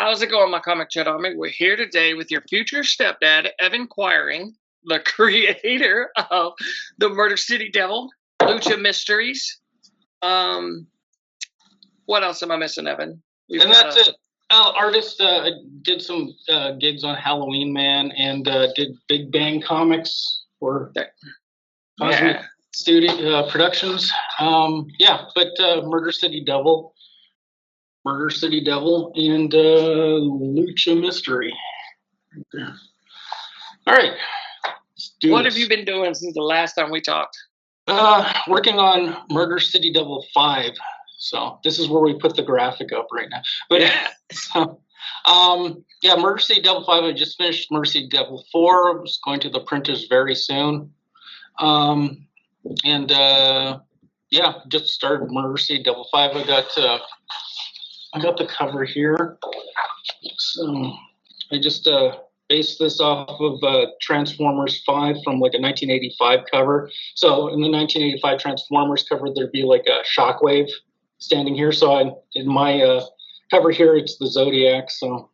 How's it going, my comic chat army? We're here today with your future stepdad, Evan Quiring, the creator of the Murder City Devil, Lucha Mysteries. What else am I missing, Evan? That's it. Artist did some gigs on Halloween Man and did Big Bang Comics for Cosmic Studio Productions. But Murder City Devil, and Lucha Mystery. Right there. All right. What have you been doing since the last time we talked? Working on Murder City Devil 5. So this is where we put the graphic up right now. But Murder City Devil 5. I just finished Murder City Devil 4. It's going to the printers very soon. Just started Murder City Devil 5. I got the cover here. So I just based this off of Transformers 5 from like a 1985 cover. So in the 1985 Transformers cover, there'd be like a Shockwave standing here. So in my cover here, it's the Zodiac. So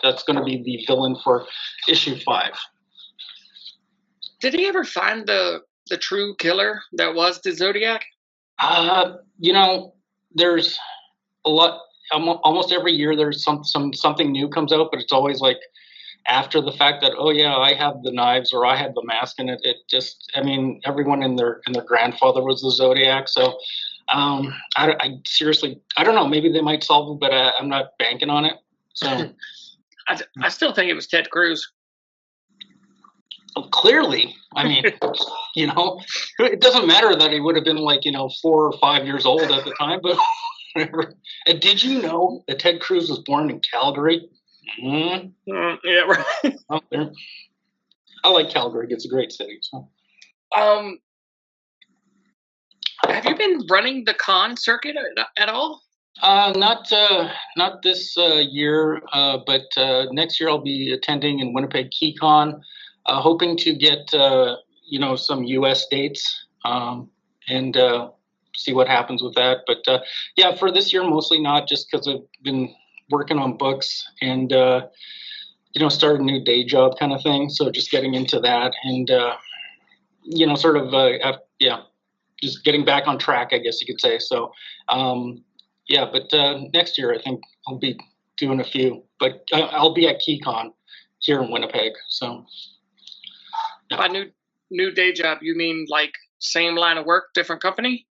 that's going to be the villain for issue 5. Did he ever find the true killer that was the Zodiac? There's a lot. Almost every year there's something new comes out, but it's always like after the fact that, oh yeah, I have the knives or I have the mask, and it just, I mean, everyone and their grandfather was the Zodiac. So I seriously, I don't know, maybe they might solve it, but I'm not banking on it. So I still think it was Ted Cruz. Well, clearly, I mean, it doesn't matter that he would have been like 4 or 5 years old at the time, but whatever. And did you know that Ted Cruz was born in Calgary? Yeah, right. Out there. I like Calgary. It's a great city. So. Have you been running the con circuit at all? Not this year, but next year I'll be attending in Winnipeg KeyCon, hoping to get some U.S. dates and see what happens with that. But for this year, mostly not, just because I've been working on books and started a new day job kind of thing. So just getting into that and just getting back on track, I guess you could say. So but next year I think I'll be doing a few, but I'll be at KeyCon here in Winnipeg. So by new day job, you mean like same line of work, different company?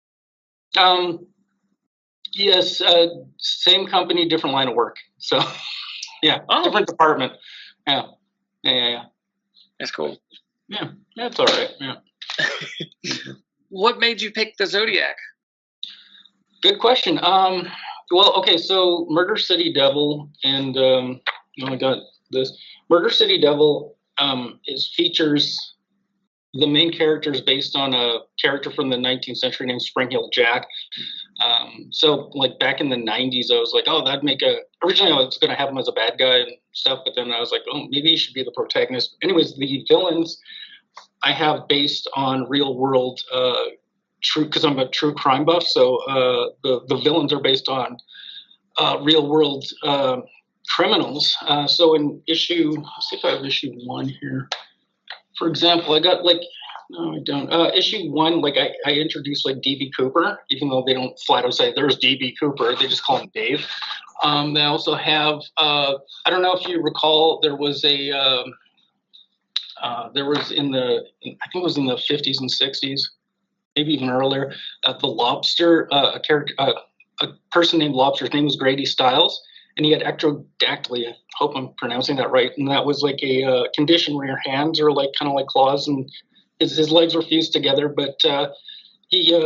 Yes, same company, different line of work. So, different department. Yeah. That's cool. Yeah, that's all right. Yeah. What made you pick the Zodiac? Good question. So Murder City Devil, and I got this. Murder City Devil features the main character is based on a character from the 19th century named Spring Heel Jack. So like back in the 90s, I was like, oh, originally I was going to have him as a bad guy and stuff, but then I was like, oh, maybe he should be the protagonist. Anyways, the villains I have based on real world true, because I'm a true crime buff. So the villains are based on real world criminals. So in let's see if I have issue 1 here. For example, I got no, I don't. Issue 1, I introduced DB Cooper, even though they don't flat out say there's DB Cooper, they just call him Dave. They also have, I don't know if you recall, there was in it was in the 50s and 60s, maybe even earlier, the Lobster, a person named Lobster, his name was Grady Stiles. And he had ectrodactyly, I hope I'm pronouncing that right. And that was like a condition where your hands are kind of like claws, and his legs were fused together. But he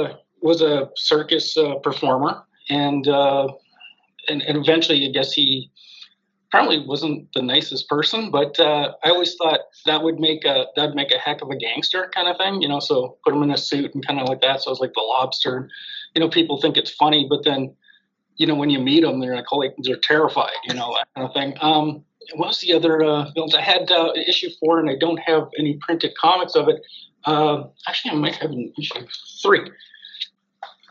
was a circus performer, and eventually, I guess he probably wasn't the nicest person. But I always thought that'd make a heck of a gangster kind of thing, So put him in a suit and kind of like that. So I was like the Lobster. People think it's funny, but then. When you meet them, they're like, holy, they're terrified, that kind of thing. What was the other films? I had issue 4, and I don't have any printed comics of it. Actually, I might have an issue 3.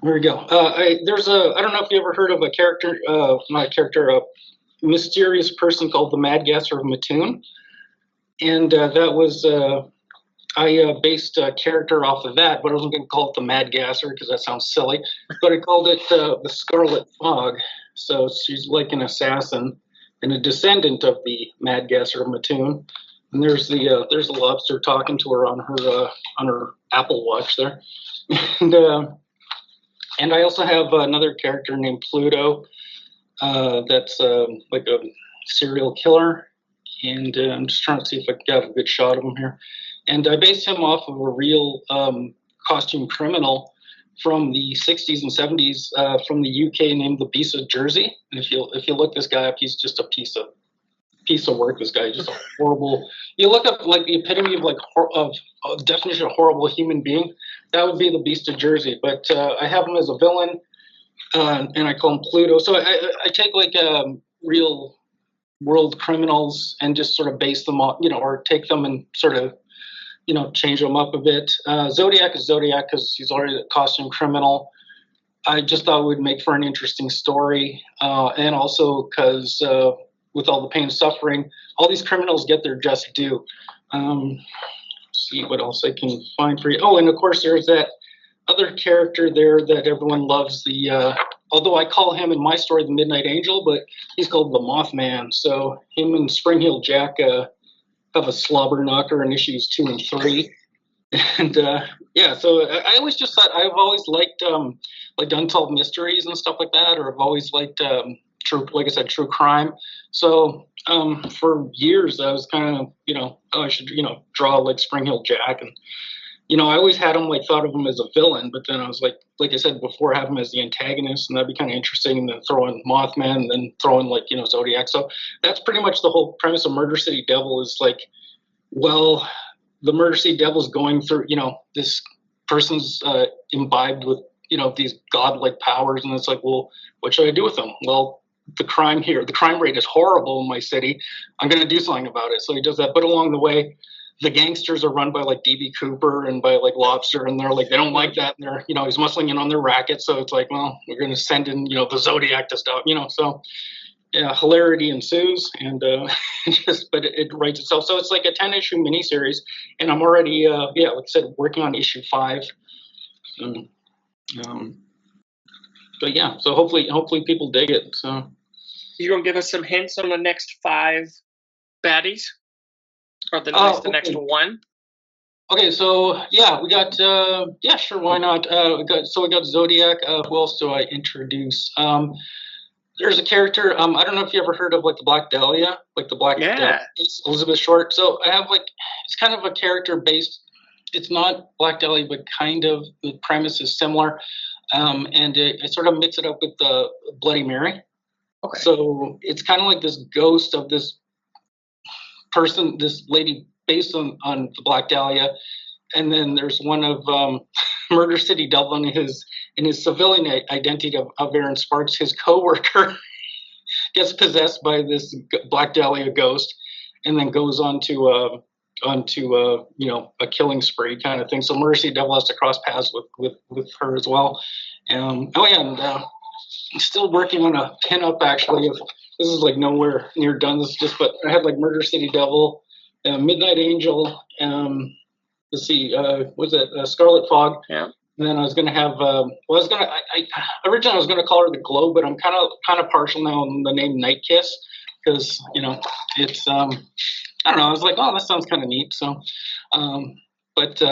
There we go. I don't know if you ever heard of a character, not a character, mysterious person called the Mad Gasser of Mattoon, and that was I based a character off of that, but I wasn't going to call it the Mad Gasser because that sounds silly. But I called it the Scarlet Fog. So she's like an assassin and a descendant of the Mad Gasser of Mattoon. And there's a lobster talking to her on her Apple Watch there, and I also have another character named Pluto. That's like a serial killer, and I'm just trying to see if I can have a good shot of him here. And I based him off of a real costume criminal from the 60s and 70s from the UK named the Beast of Jersey. And if you look this guy up, he's just a piece of work. This guy just a horrible. You look up like the epitome of of definition of horrible human being. That would be the Beast of Jersey. But I have him as a villain, and I call him Pluto. So I take like real world criminals and just sort of base them on, or take them and sort of, change them up a bit. Zodiac is Zodiac because he's already a costume criminal. I just thought it would make for an interesting story, and also because with all the pain and suffering, all these criminals get their just due. See what else I can find for you. Oh, and of course there's that other character there that everyone loves. Although I call him in my story the Midnight Angel, but he's called the Mothman. So him and Spring Heel Jack have a slobber knocker in issues 2 and 3. And so I always just thought I've always liked like unsolved mysteries and stuff like that, or I've always liked true crime. So for years I was kind of I should draw like Spring Heel Jack, and I always had him thought of him as a villain, but then I was like I said before, have him as the antagonist, and that'd be kind of interesting. And then throw in Mothman, and then throw in Zodiac. So that's pretty much the whole premise of Murder City Devil is the Murder City Devil is going through, this person's imbibed with, these godlike powers, and it's like, well, what should I do with them? Well, the crime rate is horrible in my city. I'm going to do something about it. So he does that, but along the way, the gangsters are run by D.B. Cooper and by Lobster, and they're they don't like that. And they're, he's muscling in on their racket. So it's well, we're going to send in, the Zodiac to stop, so yeah, hilarity ensues, and but it writes itself. So it's like a 10-issue miniseries, and I'm already, like I said, working on issue 5. But yeah, so hopefully people dig it. So you gonna give us some hints on the next 5 baddies? Or the next one? Okay, so yeah, we got sure, why not? We got Zodiac. Who else do I introduce? There's a character. I don't know if you ever heard of the Black Dahlia, Dahlia, Elizabeth Short. So I have it's kind of a character based. It's not Black Dahlia, but kind of the premise is similar, and I sort of mix it up with the Bloody Mary. Okay. So it's kind of like this ghost of this person, this lady based on the Black Dahlia, and then there's one of Murder City Devil in his civilian identity of Aaron Sparks. His coworker gets possessed by this Black Dahlia ghost, and then goes on to a killing spree kind of thing. So Murder City Devil has to cross paths with her as well. I'm still working on a pinup actually. This is nowhere near done. This is just, but I had Murder City Devil, Midnight Angel, let's see, Scarlet Fog. Yeah. And then I was gonna have, originally I was gonna call her the Globe, but I'm kind of partial now on the name Night Kiss because it's I don't know. I was oh, that sounds kind of neat. So, but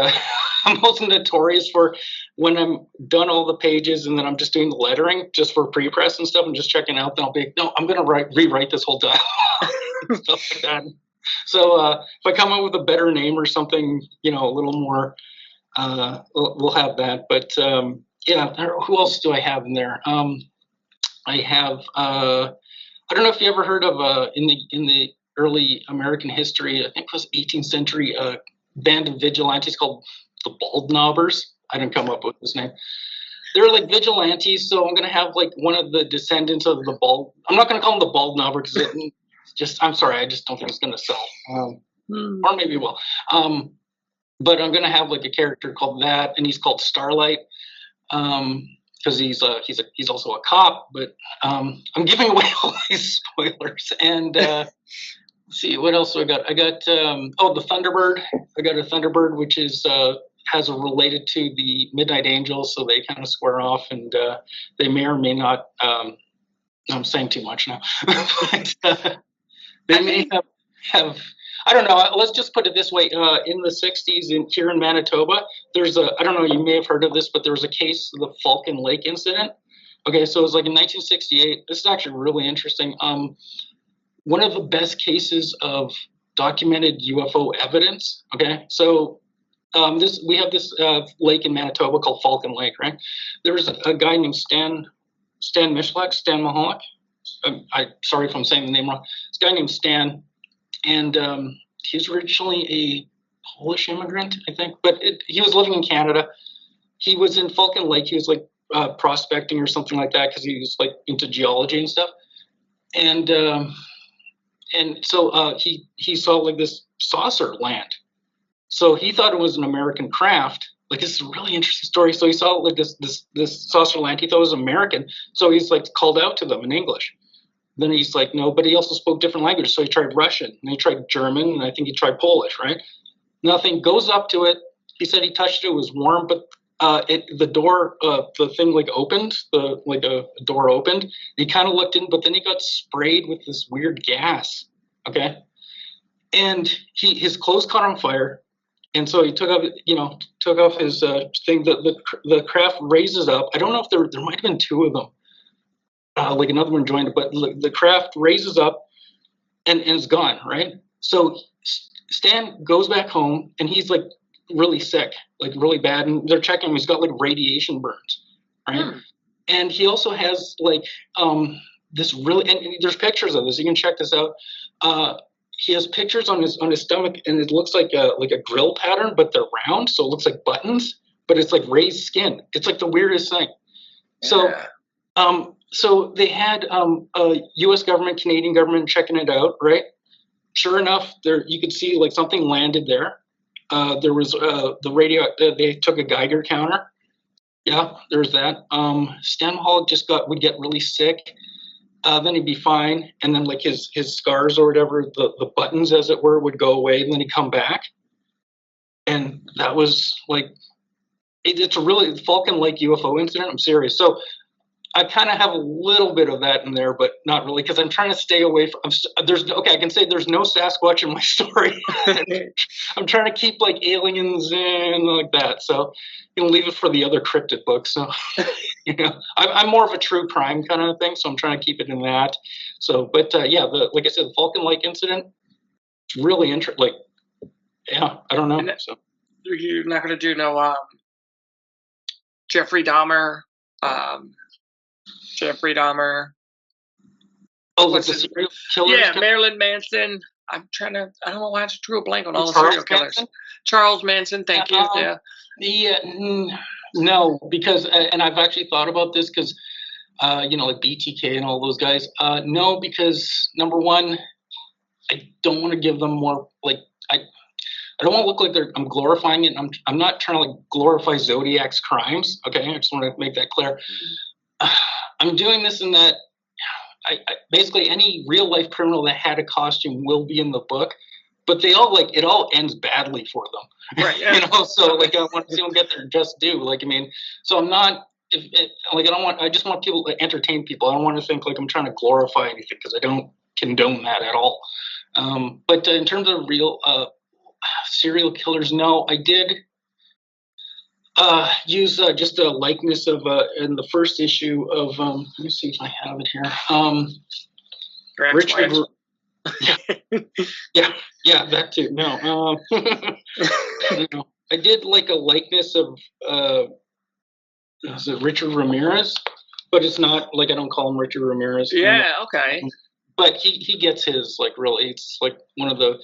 I'm also notorious for when I'm done all the pages and then I'm just doing the lettering just for pre-press and stuff and just checking out. Then I'll be no, I'm gonna rewrite this whole dialogue stuff like that. So if I come up with a better name or something, a little more, we'll have that. But who else do I have in there? I have I don't know if you ever heard of in the early American history, I think it was 18th century, band of vigilantes called the Bald Knobbers. I didn't come up with this name. They're vigilantes, so I'm going to have one of the descendants of the Bald. I'm not going to call him the Bald Knobber because I'm sorry, I just don't think it's going to sell. Or maybe it will. But I'm going to have a character called that, and he's called Starlight. because he's also a cop. But I'm giving away all these spoilers. And let's see, what else do I got? I got the Thunderbird. I got a Thunderbird, which is has a related to the Midnight Angels, so they kind of square off, and they may or may not. I'm saying too much now. But, they may have. I don't know. Let's just put it this way. In the 60s, here in Manitoba, there's I don't know, you may have heard of this, but there was a case of the Falcon Lake incident. Okay, so it was like in 1968. This is actually really interesting. One of the best cases of documented UFO evidence. Okay, so we have this lake in Manitoba called Falcon Lake, right? There's a guy named Stan Mahalik. Sorry if I'm saying the name wrong. This guy named Stan, and he's originally a Polish immigrant, I think, but he was living in Canada. He was in Falcon Lake. He was like prospecting or something like that because he was like into geology and stuff. And so he saw like this saucer land. So he thought it was an American craft. Like, this is a really interesting story. So he saw like this saucer land. He thought it was American. So he's like called out to them in English. Then he's like, no, but he also spoke different languages. So he tried Russian, and he tried German, and I think he tried Polish, right? Nothing. Goes up to it. He said he touched it. It was warm, but the door, the thing like opened, a door opened. He kind of looked in, but then he got sprayed with this weird gas. Okay, and his clothes caught on fire, and so he took off his thing. The craft raises up. I don't know if there might have been two of them. Like another one joined it, but the craft raises up and is gone, right? So Stan goes back home, and he's like really sick, like really bad, and they're checking him. He's got like radiation burns, right? And he also has like this really, and there's pictures of this. You can check this out. He has pictures on his stomach, and it looks like a grill pattern, but they're round, so it looks like buttons, but it's like raised skin. It's like the weirdest thing. Yeah. So they had U.S. government, Canadian government checking it out, right? Sure enough, you could see like something landed there. There was the radio. They took a Geiger counter. Yeah, there's that. Stan Mahalik would get really sick. Then he'd be fine, and then like his scars or whatever, the buttons as it were, would go away, and then he'd come back. And that was like, it's a really Falcon Lake UFO incident. I'm serious. So I kind of have a little bit of that in there, but not really, because I'm trying to stay away from. I can say there's no Sasquatch in my story. I'm trying to keep like aliens and like that. So leave it for the other cryptid books. So I'm more of a true crime kind of thing. So I'm trying to keep it in that. So, but like I said, the Falcon Lake incident, it's really interesting. Like, yeah, I don't know. So you're not going to do no Jeffrey Dahmer. Jeffrey Dahmer. Oh, like the serial killers? Yeah, Marilyn Manson. I don't know why I just drew a blank on all the serial killers. Charles Manson, thank you. No, because, and I've actually thought about this because, like BTK and all those guys. No, because number one, I don't want to give them more, like, I don't want to look like I'm glorifying it. I'm not trying to like glorify Zodiac's crimes. Okay, I just want to make that clear. I'm doing this in that I basically any real life criminal that had a costume will be in the book, but they all it all ends badly for them. Right. Yeah. So like I want to see them get their just due. Like, I mean, so I'm not I just want people to entertain people. I don't want to think like I'm trying to glorify anything, because I don't condone that at all. But in terms of real serial killers, no, I did use just a likeness of in the first issue of let me see if I have it here. Richard. yeah, that too. No, I did like a likeness of is it Richard Ramirez? But it's not like, I don't call him Richard Ramirez. Yeah, okay. But he gets his like really. It's like one of the.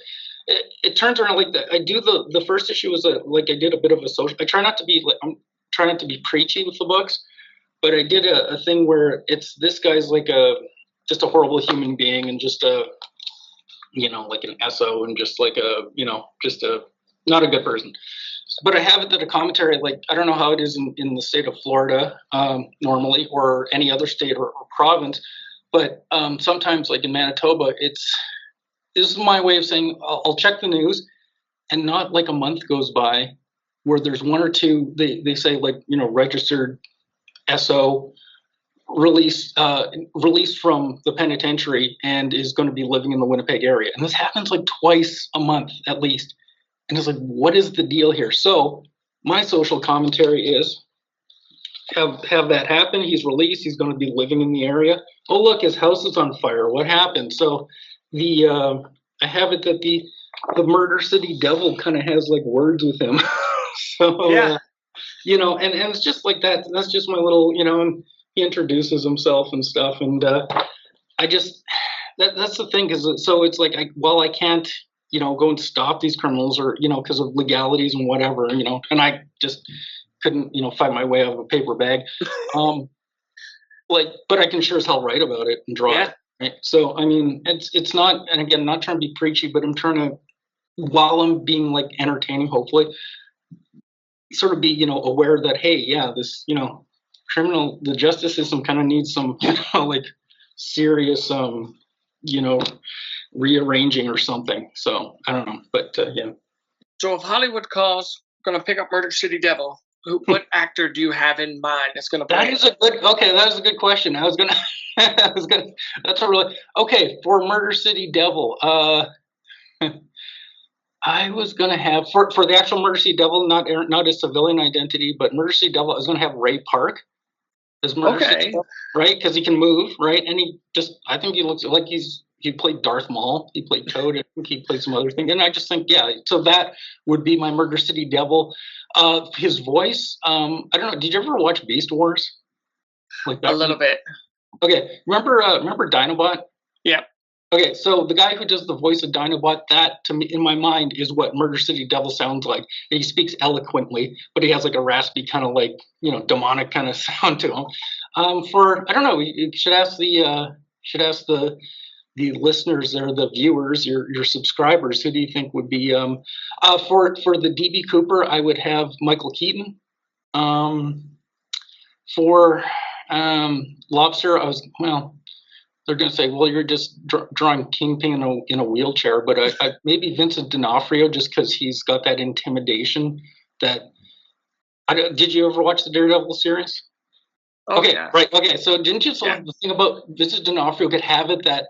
It turns around like that. I do the first issue was I did a bit of a social. I try not to be I'm trying not to be preachy with the books, but I did a thing where it's this guy's like just a horrible human being, and just like an SO, and just like just a not a good person. but I have it that a commentary, like, I don't know how it is in the state of Florida normally, or any other state or province, but sometimes, like in Manitoba, this is my way of saying I'll check the news, and not like a month goes by where there's one or two, they say, like, registered SO released from the penitentiary and is going to be living in the Winnipeg area. And this happens like twice a month at least. And it's like, what is the deal here? So my social commentary is have that happen. He's released. He's going to be living in the area. Oh, look, his house is on fire. What happened? So I have it that the Murder City Devil kind of has like words with him. So, yeah. And it's just like that. That's just my little, and he introduces himself and stuff. And I just, that's the thing. So it's like, while I can't, go and stop these criminals or, because of legalities and whatever, and I just couldn't, find my way out of a paper bag. But I can sure as hell write about it and draw it. Right? So, I mean, it's not, and again, not trying to be preachy, but I'm trying to, while I'm being like entertaining, hopefully, sort of be, aware that, hey, yeah, this, the justice system kind of needs some, like serious, rearranging or something. So I don't know, but yeah. So if Hollywood calls, going to pick up Murder City Devil, what actor do you have in mind that's going to play? That is a good question. That's a really, okay, for Murder City Devil, I was going to have, for the actual Murder City Devil, not a civilian identity, but Murder City Devil, I was going to have Ray Park as Murder City Devil, right? Because he can move, right? And I think he looks like he played Darth Maul, he played Toad, I think he played some other thing. And I just think, yeah, so that would be my Murder City Devil. His voice, I don't know, did you ever watch Beast Wars? Like that? A little bit. Okay, remember Dinobot? Yeah. Okay, so the guy who does the voice of Dinobot, that to me, in my mind, is what Murder City Devil sounds like. And he speaks eloquently, but he has like a raspy kind of like, demonic kind of sound to him. I don't know, you should ask the listeners or the viewers, your subscribers, who do you think would be for the DB Cooper? I would have Michael Keaton. For Lobster, they're going to say, well, you're just drawing Kingpin in a wheelchair, but I maybe Vincent D'Onofrio, just because he's got that intimidation. Did you ever watch the Daredevil series? Oh, okay, yeah. Right. Okay, so didn't you? The thing about Vincent D'Onofrio could have it that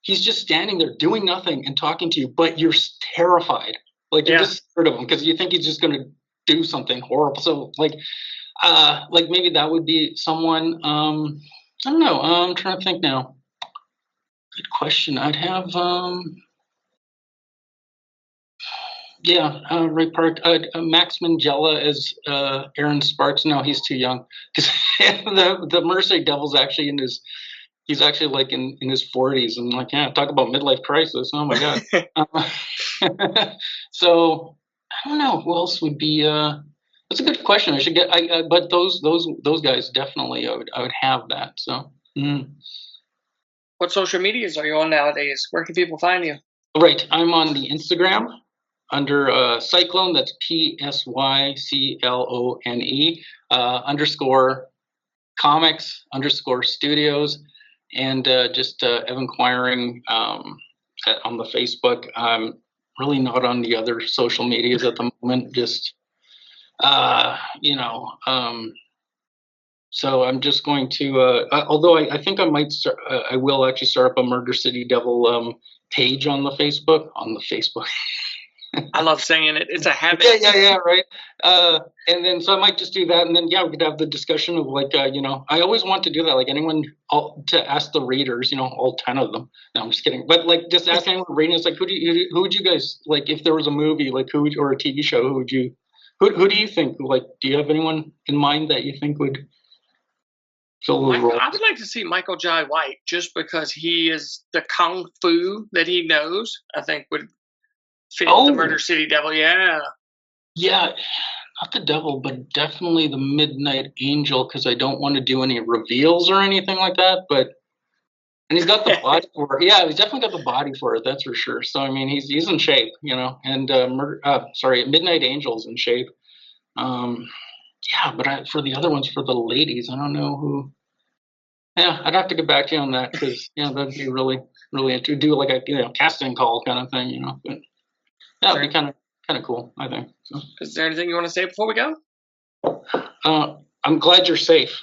he's just standing there doing nothing and talking to you, but you're terrified. Like you're just scared of him because you think he's just going to do something horrible. So like maybe that would be someone. I don't know. I'm trying to think now. Good question. I'd have Ray Park. Max Minghella as Aaron Sparks. No, he's too young because the Murder City Devil's actually he's actually like in his 40s, and like, yeah, talk about midlife crisis. Oh my god. So I don't know who else would be. That's a good question. I should get. But those guys definitely. I would have that. So. What social medias are you on nowadays? Where can people find you? Right, I'm on the Instagram under Cyclone. That's PSYCLONE _comics_studios, and just Evan Quiring on the Facebook. I'm really not on the other social medias at the moment. Just So I'm just going to, although I think I might start, I will actually start up a Murder City Devil page on the Facebook. I love saying it. It's a habit. Yeah, right. And then so I might just do that, and then we could have the discussion of like, I always want to do that. Like anyone to ask the readers, all 10 of them. No, I'm just kidding. But like, just ask anyone reading. It's like, who would you guys like if there was a movie, like or a TV show? Who do you think? Like, do you have anyone in mind that you think would? I would like to see Michael Jai White, just because he is the kung fu that he knows. I think would fit the Murder City Devil. Yeah, not the devil, but definitely the Midnight Angel, because I don't want to do any reveals or anything like that. And he's got the body for it. Yeah, he's definitely got the body for it. That's for sure. So I mean, he's in shape, And Midnight Angel's in shape. Yeah, but for the other ones, for the ladies, I don't know who. Yeah, I'd have to get back to you on that because that'd be really to do like a casting call kind of thing, But that'd be kind of cool, I think. So. Is there anything you want to say before we go? I'm glad you're safe.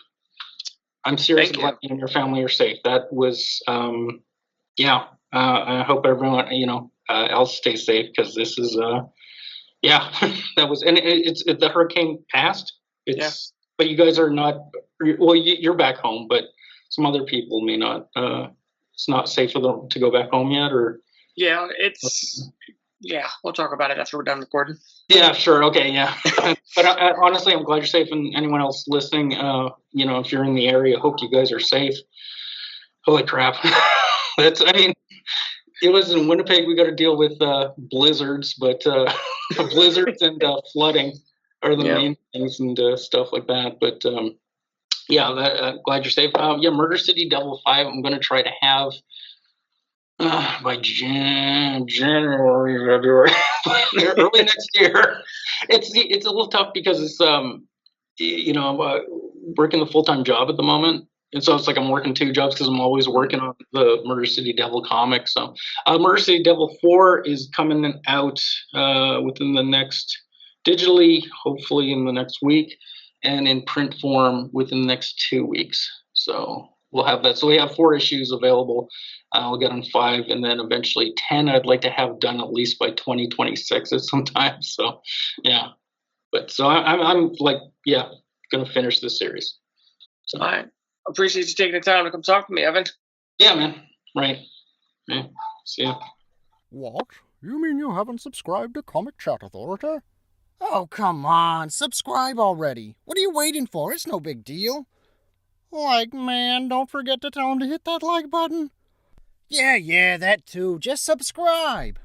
I'm seriously glad you and your family are safe. That was, I hope everyone, else stays safe because this is, that was, and it's the hurricane passed. But you guys are not. Well, you're back home, but some other people may not. It's not safe for them to go back home yet, or. Yeah, it's. Yeah, we'll talk about it after we're done recording. Yeah, sure. Okay, yeah. But honestly, I'm glad you're safe, and anyone else listening, if you're in the area, hope you guys are safe. Holy crap! It was in Winnipeg. We got to deal with blizzards, but blizzards and flooding are the main things and stuff like that. But glad you're safe. Murder City Devil 5. I'm going to try to have by January, February, early next year. It's a little tough because it's I'm working a full-time job at the moment. And so it's like I'm working 2 jobs because I'm always working on the Murder City Devil comic. So Murder City Devil 4 is coming out within the next, digitally, hopefully in the next week, and in print form within the next 2 weeks. So we'll have that. So we have 4 issues available. We'll get on 5, and then eventually 10 I'd like to have done at least by 2026 at some time. So, yeah. But so I'm like, going to finish this series. So. All right. Appreciate you taking the time to come talk to me, Evan. Yeah, man. Right. Yeah. See ya. What? You mean you haven't subscribed to Comicchatauthority? Oh, come on. Subscribe already. What are you waiting for? It's no big deal. Like, man, don't forget to tell him to hit that like button. Yeah, that too. Just subscribe.